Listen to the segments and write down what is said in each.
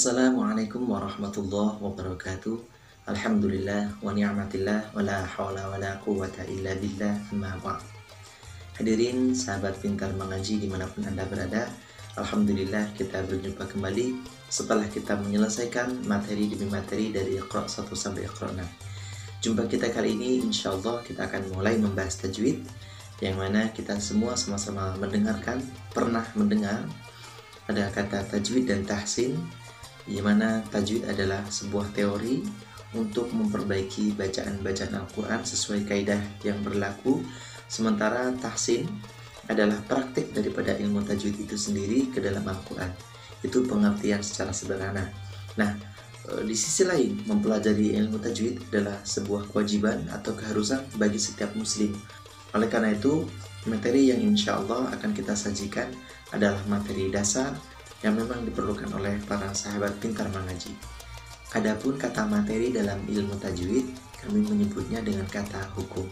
Assalamualaikum warahmatullahi wabarakatuh. Alhamdulillah wa ni'matillah wa la hawla wa la quwwata illa billah, amma ba'd. Hadirin sahabat pintar mengaji dimanapun Anda berada, Alhamdulillah kita berjumpa kembali setelah kita menyelesaikan materi demi materi dari Iqra 1 sampai Iqra 6. Jumpa kita kali ini insyaallah kita akan mulai membahas tajwid, yang mana kita semua sama-sama pernah mendengar ada kata tajwid dan tahsin, di mana tajwid adalah sebuah teori untuk memperbaiki bacaan-bacaan Al-Quran sesuai kaidah yang berlaku, sementara tahsin adalah praktik daripada ilmu tajwid itu sendiri ke dalam Al-Quran. Itu pengertian secara sederhana. Nah, di sisi lain, mempelajari ilmu tajwid adalah sebuah kewajiban atau keharusan bagi setiap muslim. Oleh karena itu, materi yang insya Allah akan kita sajikan adalah materi dasar yang memang diperlukan oleh para sahabat pintar mengaji. Adapun kata materi dalam ilmu tajwid, kami menyebutnya dengan kata hukum.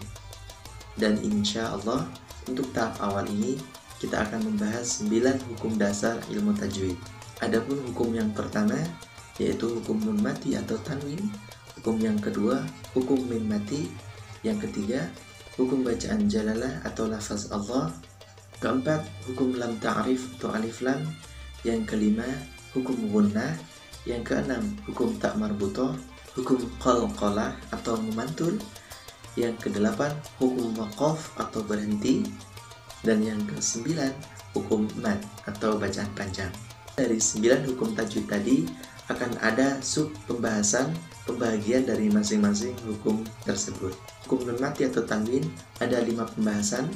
Dan insya Allah untuk tahap awal ini kita akan membahas 9 hukum dasar ilmu tajwid. Adapun hukum yang pertama yaitu hukum nun mati atau tanwin, hukum yang kedua hukum mim mati, yang ketiga hukum bacaan jalalah atau lafaz Allah, keempat hukum lam ta'rif atau alif lam, yang kelima hukum gunnah, yang keenam hukum tak marbutoh, hukum qalqalah atau memantul, yang kedelapan hukum waqaf atau berhenti, dan yang kesembilan hukum mad atau bacaan panjang. Dari 9 hukum tajwid tadi akan ada sub pembagian dari masing-masing hukum tersebut. Hukum nun mati atau tanwin ada 5 pembahasan.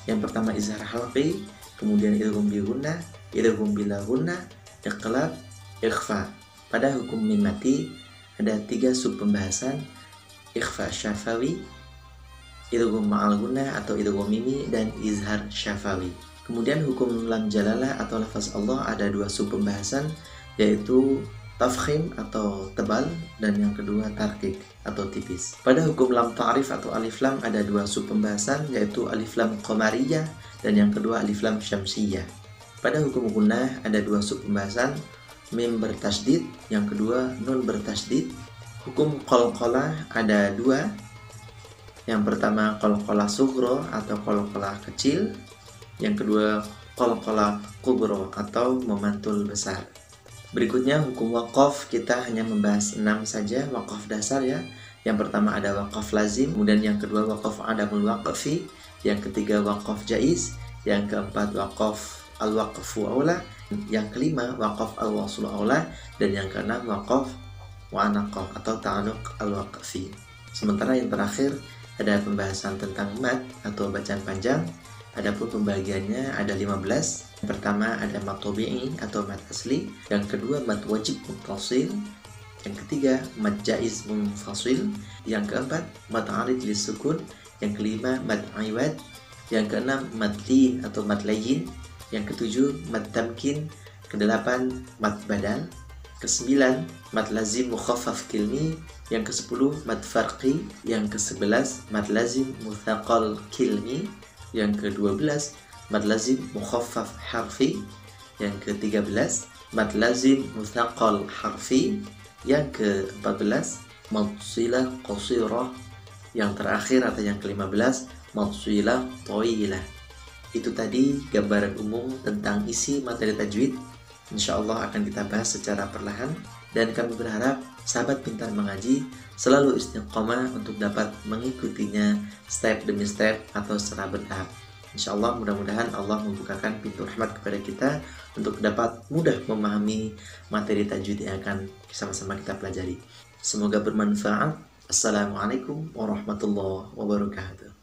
Yang pertama izhar halqi, kemudian idgham bi gunnah, idgham bila gunnah, iqlab, ikhfa. Pada hukum mim mati ada 3 sub pembahasan, ikhfa syafawi, idgham ma'al gunnah atau idgham mimi, dan izhar syafawi. Kemudian hukum lam jalalah atau lafaz Allah ada 2 sub pembahasan, yaitu tafkhim atau tebal, dan yang kedua tarkik atau tipis. Pada hukum lam ta'rif atau alif lam ada 2 sub pembahasan, yaitu alif lam qamariyah dan yang kedua alif lam syamsiyah. Pada hukum gunnah ada 2 sub pembahasan, mim bertasydid, yang kedua nun bertasydid. Hukum qalqalah ada 2. Yang pertama qalqalah sughra atau qalqalah kecil, yang kedua qalqalah kubra atau memantul besar. Berikutnya hukum waqaf, kita hanya membahas 6 saja waqaf dasar ya. Yang pertama ada waqaf lazim, kemudian yang kedua waqaf adamul waqfi, yang ketiga waqaf jaiz, yang keempat waqaf al-waqfu aula, yang kelima waqaf al-waslu aula, dan yang keenam waqaf wa'anaqah atau ta'anuq al-waqfi. Sementara yang terakhir ada pembahasan tentang mad atau bacaan panjang. Adapun pembagiannya ada 15. Yang pertama ada mad tabi'i atau mad asli, yang kedua mad wajib muttasil, yang ketiga mad jaiz munfasil, yang keempat mad arid lisukun, yang kelima mad iwad, yang keenam mad lin atau mad layyin, yang ketujuh mad tamkin, kedelapan mad badal, kesembilan mad lazim mukhaffaf kilmi, yang kesepuluh mad farqi, yang kesebelas mad lazim muthaqal kilmi, yang ke-12 mad lazim mukhaffaf harfi, yang ke-13 mad lazim muthaqal harfi, yang ke-14 mad silah qasirah, yang terakhir atau yang ke-15 mad silah thawilah. Itu tadi gambaran umum tentang isi materi tajwid. Insyaallah akan kita bahas secara perlahan, dan kami berharap sahabat pintar mengaji selalu istiqomah untuk dapat mengikutinya step demi step atau secara bertahap. Insyaallah mudah-mudahan Allah membukakan pintu rahmat kepada kita untuk dapat mudah memahami materi tajwid yang akan sama-sama kita pelajari. Semoga bermanfaat. Assalamualaikum warahmatullahi wabarakatuh.